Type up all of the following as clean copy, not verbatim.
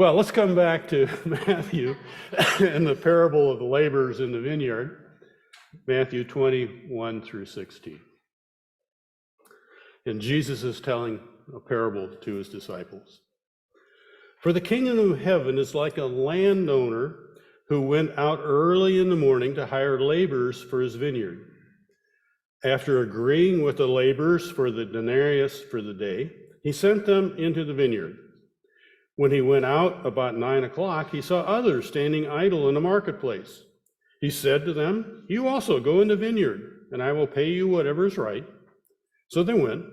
Well, let's come back to Matthew and the parable of the laborers in the vineyard, Matthew 21 through 16. And Jesus is telling a parable to his disciples. For the kingdom of heaven is like a landowner who went out early in the morning to hire laborers for his vineyard. After agreeing with the laborers for the denarius for the day, he sent them into the vineyard. When he went out about 9 o'clock, he saw others standing idle in the marketplace. He said to them, "You also go in the vineyard, and I will pay you whatever is right." So they went.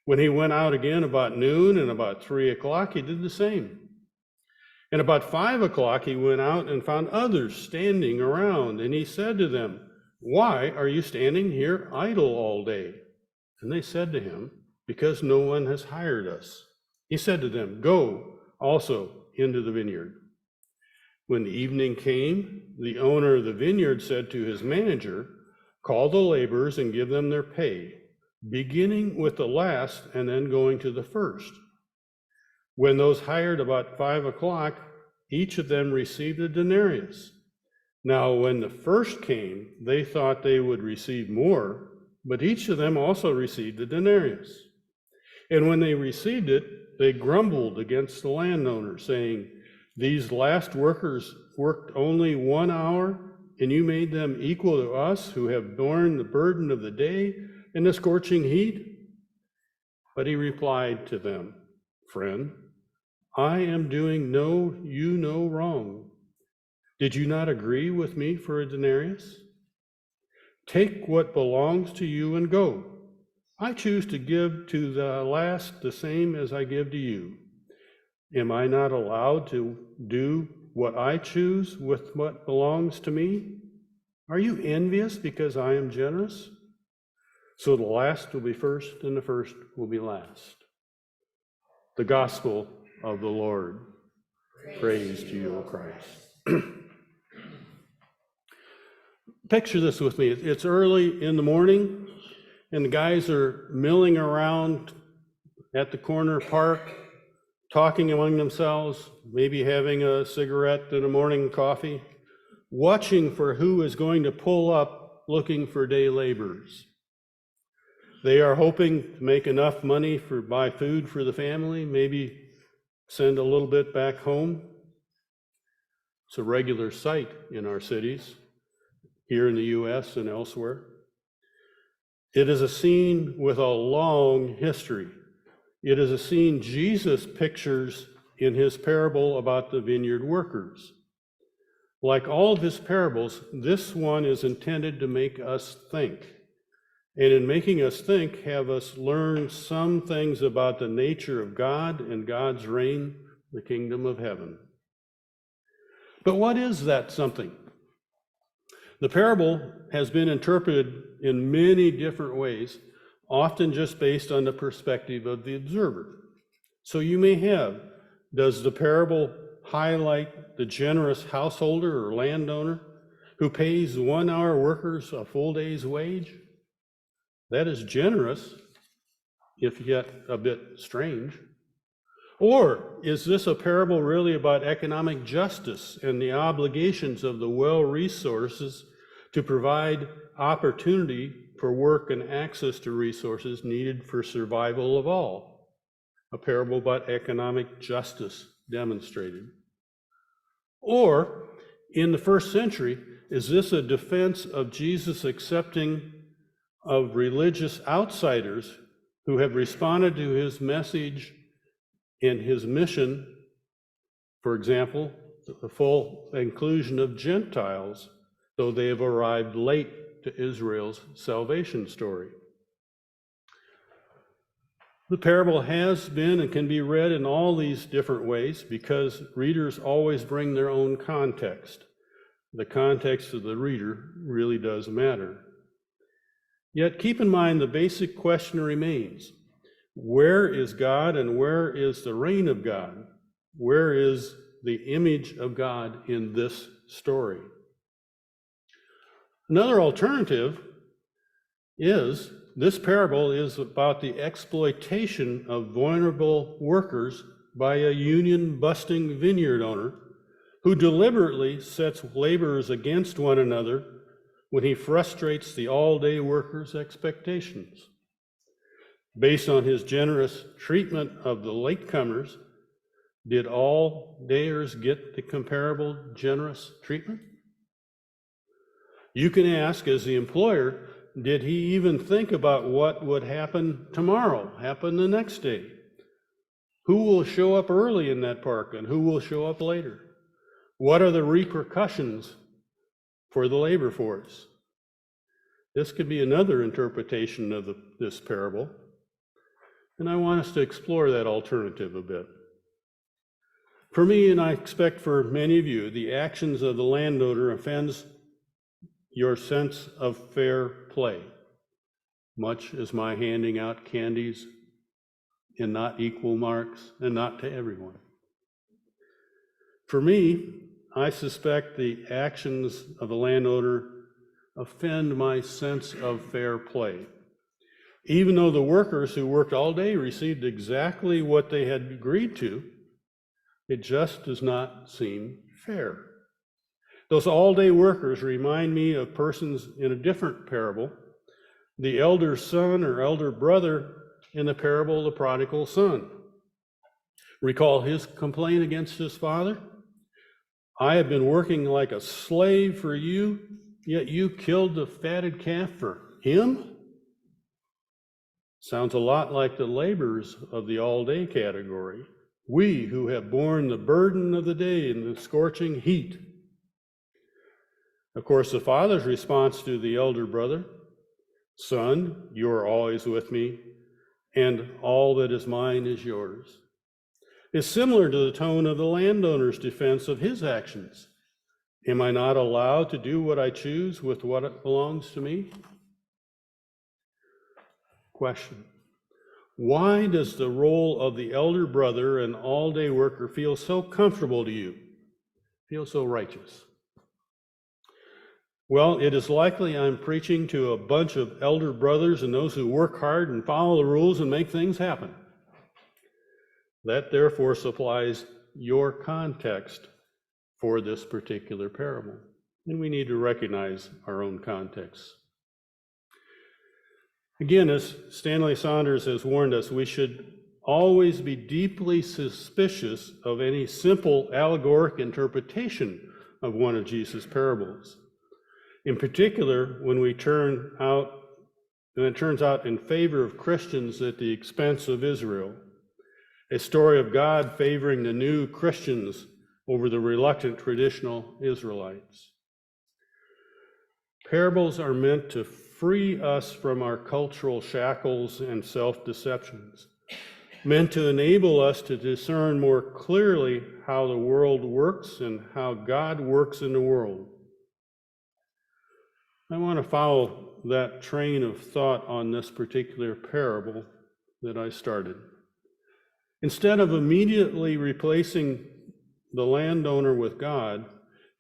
When he went out again about noon and about 3 o'clock, he did the same. And about 5 o'clock, he went out and found others standing around, and he said to them, "Why are you standing here idle all day?" And they said to him, "Because no one has hired us." He said to them, "Go also into the vineyard." When the evening came, the owner of the vineyard said to his manager, "Call the laborers and give them their pay, beginning with the last and then going to the first." When those hired about 5 o'clock, each of them received a denarius. Now, when the first came, they thought they would receive more, but each of them also received a denarius. And when they received it, they grumbled against the landowner, saying, "These last workers worked only 1 hour, and you made them equal to us who have borne the burden of the day in the scorching heat?" But he replied to them, "Friend, I am doing you no wrong. Did you not agree with me for a denarius? Take what belongs to you and go. I choose to give to the last the same as I give to you. Am I not allowed to do what I choose with what belongs to me? Are you envious because I am generous? So the last will be first, and the first will be last." The gospel of the Lord. Praise to you, O Christ. Picture this with me. It's early in the morning, and the guys are milling around at the corner park, talking among themselves, maybe having a cigarette and a morning coffee, watching for who is going to pull up looking for day laborers. They are hoping to make enough money for buy food for the family, maybe send a little bit back home. It's a regular sight in our cities, here in the U.S. and elsewhere. It is a scene with a long history. It is a scene Jesus pictures in his parable about the vineyard workers. Like all of his parables, this one is intended to make us think. And in making us think, have us learn some things about the nature of God and God's reign, the kingdom of heaven. But what is that something? The parable has been interpreted in many different ways, often just based on the perspective of the observer. So you may have, does the parable highlight the generous householder or landowner who pays 1-hour workers a full day's wage? That is generous, if yet a bit strange. Or is this a parable really about economic justice and the obligations of the well-resources to provide opportunity for work and access to resources needed for survival of all? A parable about economic justice demonstrated. Or, in the first century, is this a defense of Jesus accepting of religious outsiders who have responded to his message and his mission, for example, the full inclusion of Gentiles, though they have arrived late to Israel's salvation story? The parable has been and can be read in all these different ways because readers always bring their own context. The context of the reader really does matter. Yet keep in mind the basic question remains: where is God and where is the reign of God? Where is the image of God in this story? Another alternative is this parable is about the exploitation of vulnerable workers by a union-busting vineyard owner who deliberately sets laborers against one another when he frustrates the all-day workers' expectations. Based on his generous treatment of the latecomers, did all dayers get the comparable generous treatment? You can ask, as the employer, did he even think about what would happen tomorrow, happen the next day? Who will show up early in that park and who will show up later? What are the repercussions for the labor force? This could be another interpretation of this parable, and I want us to explore that alternative a bit. For me, and I expect for many of you, the actions of the landowner offends your sense of fair play, much as my handing out candies in not equal marks and not to everyone. For me, I suspect the actions of the landowner offend my sense of fair play. Even though the workers who worked all day received exactly what they had agreed to, it just does not seem fair. Those all-day workers remind me of persons in a different parable, the elder son or elder brother in the parable of the prodigal son. Recall his complaint against his father? I have been working like a slave for you, yet you killed the fatted calf for him? Sounds a lot like the laborers of the all-day category. We who have borne the burden of the day in the scorching heat. Of course, the father's response to the elder brother, son, you are always with me, and all that is mine is yours, is similar to the tone of the landowner's defense of his actions. Am I not allowed to do what I choose with what belongs to me? Question. Why does the role of the elder brother and all-day worker feel so comfortable to you, feel so righteous? Well, it is likely I'm preaching to a bunch of elder brothers and those who work hard and follow the rules and make things happen. That therefore supplies your context for this particular parable. And we need to recognize our own context. Again, as Stanley Saunders has warned us, we should always be deeply suspicious of any simple allegoric interpretation of one of Jesus' parables. In particular, when it turns out in favor of Christians at the expense of Israel, a story of God favoring the new Christians over the reluctant traditional Israelites. Parables are meant to free us from our cultural shackles and self-deceptions, meant to enable us to discern more clearly how the world works and how God works in the world. I want to follow that train of thought on this particular parable that I started. Instead of immediately replacing the landowner with God,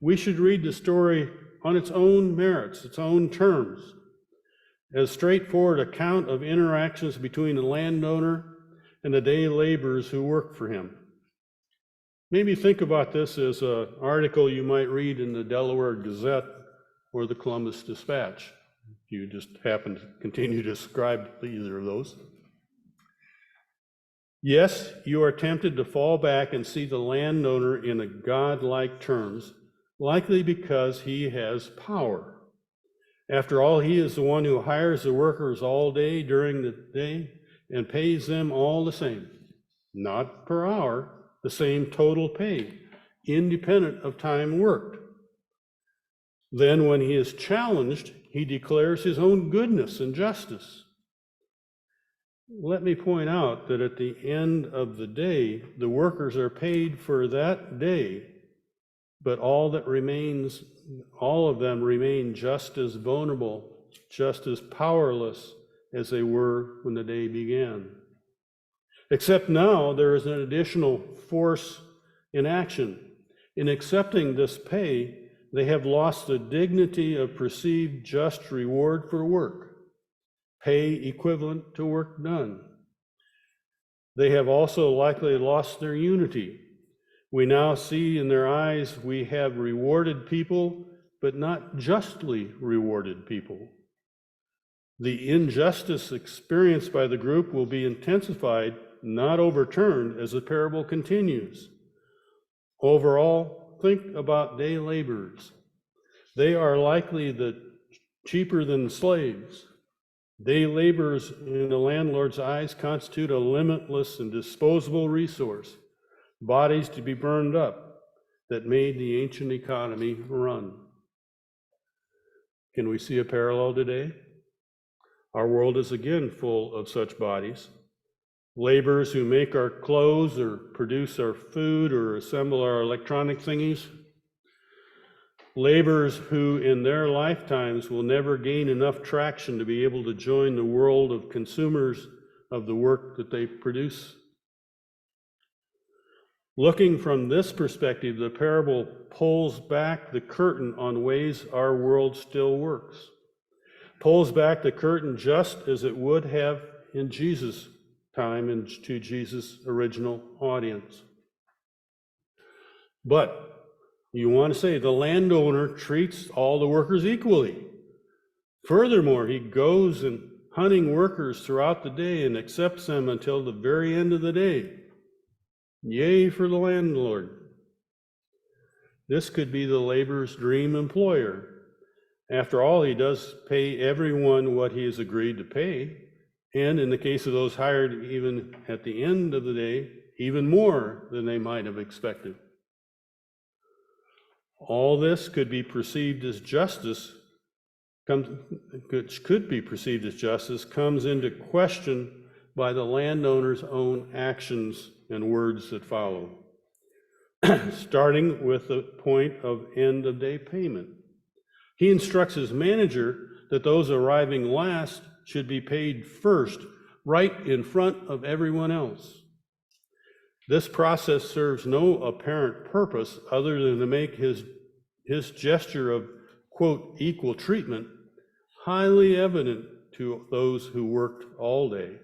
we should read the story on its own merits, its own terms, as a straightforward account of interactions between the landowner and the day laborers who work for him. Maybe think about this as an article you might read in the Delaware Gazette or the Columbus Dispatch, if you just happen to continue to subscribe to either of those. Yes, you are tempted to fall back and see the landowner in a God-like terms, likely because he has power. After all, he is the one who hires the workers all day during the day and pays them all the same, not per hour, the same total pay, independent of time worked. Then when he is challenged, he declares his own goodness and justice. Let me point out that at the end of the day, the workers are paid for that day, but all of them remain just as vulnerable, just as powerless as they were when the day began. Except now there is an additional force in action. In accepting this pay, they have lost the dignity of perceived just reward for work, pay equivalent to work done. They have also likely lost their unity. We now see in their eyes we have rewarded people, but not justly rewarded people. The injustice experienced by the group will be intensified, not overturned, as the parable continues. Overall, think about day laborers. They are likely cheaper than slaves. Day laborers in the landlord's eyes constitute a limitless and disposable resource, bodies to be burned up, that made the ancient economy run. Can we see a parallel today? Our world is again full of such bodies. Laborers who make our clothes or produce our food or assemble our electronic thingies. Laborers who in their lifetimes will never gain enough traction to be able to join the world of consumers of the work that they produce. Looking from this perspective, the parable pulls back the curtain on ways our world still works. Pulls back the curtain just as it would have in Jesus' time and to Jesus' original audience. But you want to say the landowner treats all the workers equally. Furthermore, he goes and hunting workers throughout the day and accepts them until the very end of the day. Yay for the landlord. This could be the laborer's dream employer. After all, he does pay everyone what he has agreed to pay, and in the case of those hired even at the end of the day, even more than they might have expected. All this could be perceived as justice, comes into question by the landowner's own actions and words that follow, starting with the point of end of day payment. He instructs his manager that those arriving last should be paid first, right in front of everyone else. This process serves no apparent purpose other than to make his gesture of, quote, equal treatment highly evident to those who worked all day.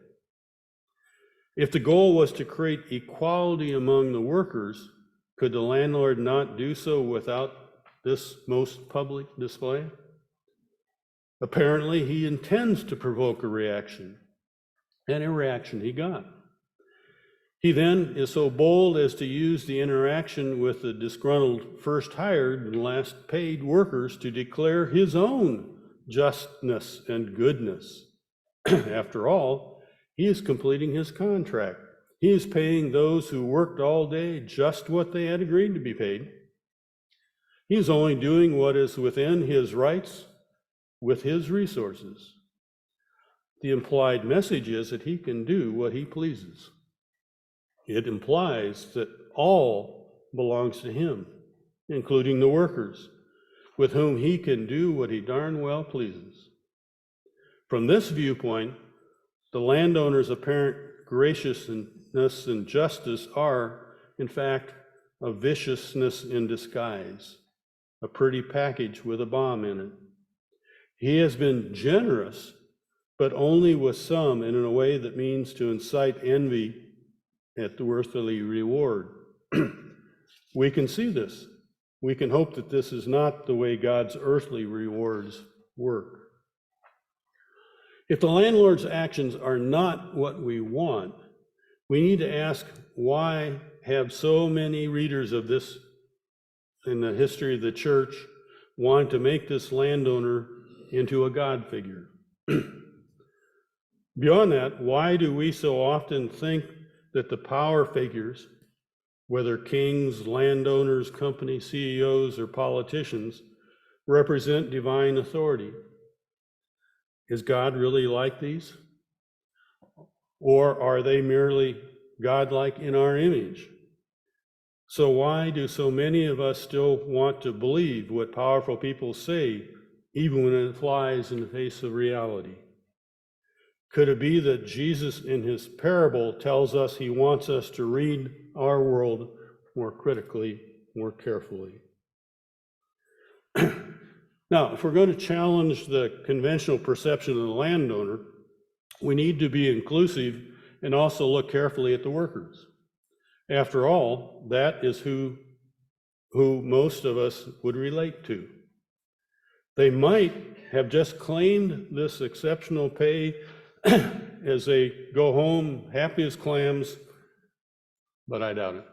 If the goal was to create equality among the workers, could the landlord not do so without this most public display? Apparently, he intends to provoke a reaction, and a reaction he got. He then is so bold as to use the interaction with the disgruntled first hired and last paid workers to declare his own justness and goodness. After all, he is completing his contract. He is paying those who worked all day just what they had agreed to be paid. He is only doing what is within his rights with his resources. The implied message is that he can do what he pleases. It implies that all belongs to him, including the workers, with whom he can do what he darn well pleases. From this viewpoint, the landowner's apparent graciousness and justice are, in fact, a viciousness in disguise, a pretty package with a bomb in it. He has been generous, but only with some and in a way that means to incite envy at the earthly reward. We can see this. We can hope that this is not the way God's earthly rewards work. If the landlord's actions are not what we want, we need to ask, why have so many readers of this in the history of the church want to make this landowner into a God figure? Beyond that, why do we so often think that the power figures, whether kings, landowners, company CEOs, or politicians, represent divine authority? Is God really like these? Or are they merely godlike in our image? So why do so many of us still want to believe what powerful people say, even when it flies in the face of reality? Could it be that Jesus in his parable tells us he wants us to read our world more critically, more carefully? Now, if we're going to challenge the conventional perception of the landowner, we need to be inclusive and also look carefully at the workers. After all, that is who most of us would relate to. They might have just claimed this exceptional pay as they go home happy as clams, but I doubt it.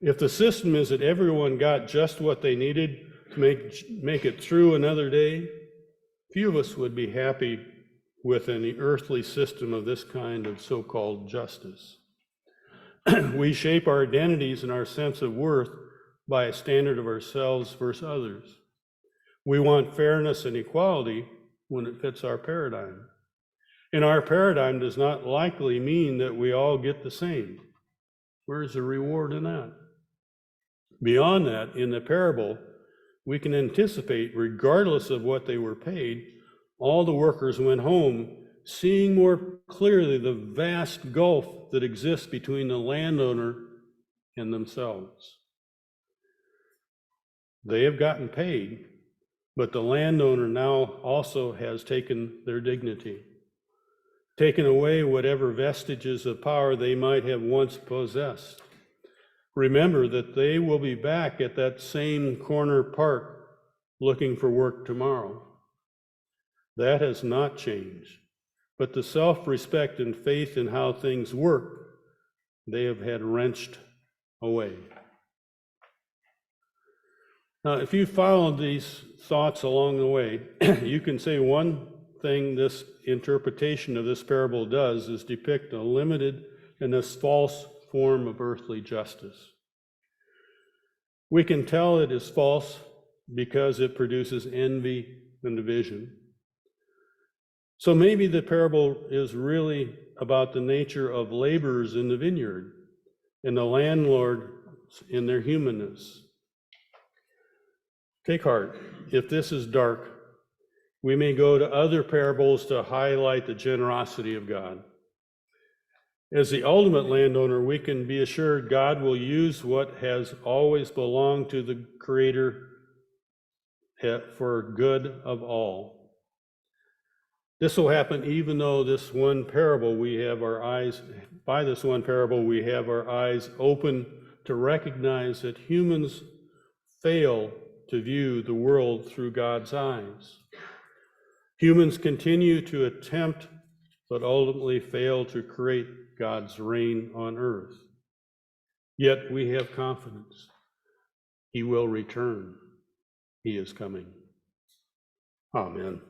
If the system is that everyone got just what they needed to make it through another day, few of us would be happy with an earthly system of this kind of so-called justice. We shape our identities and our sense of worth by a standard of ourselves versus others. We want fairness and equality when it fits our paradigm. And our paradigm does not likely mean that we all get the same. Where's the reward in that? Beyond that, in the parable, we can anticipate, regardless of what they were paid, all the workers went home seeing more clearly the vast gulf that exists between the landowner and themselves. They have gotten paid, but the landowner now also has taken their dignity, taken away whatever vestiges of power they might have once possessed. Remember that they will be back at that same corner park looking for work tomorrow. That has not changed, but the self-respect and faith in how things work, they have had wrenched away. Now, if you followed these thoughts along the way, you can say one thing this interpretation of this parable does is depict a limited and this false form of earthly justice. We can tell it is false because it produces envy and division. So maybe the parable is really about the nature of laborers in the vineyard and the landlord in their humanness. Take heart. If this is dark, we may go to other parables to highlight the generosity of God. As the ultimate landowner, we can be assured God will use what has always belonged to the Creator for good of all. This will happen even though by this one parable we have our eyes open to recognize that humans fail to view the world through God's eyes. Humans continue to attempt, but ultimately fail to create God's reign on earth. Yet we have confidence. He will return. He is coming. Amen.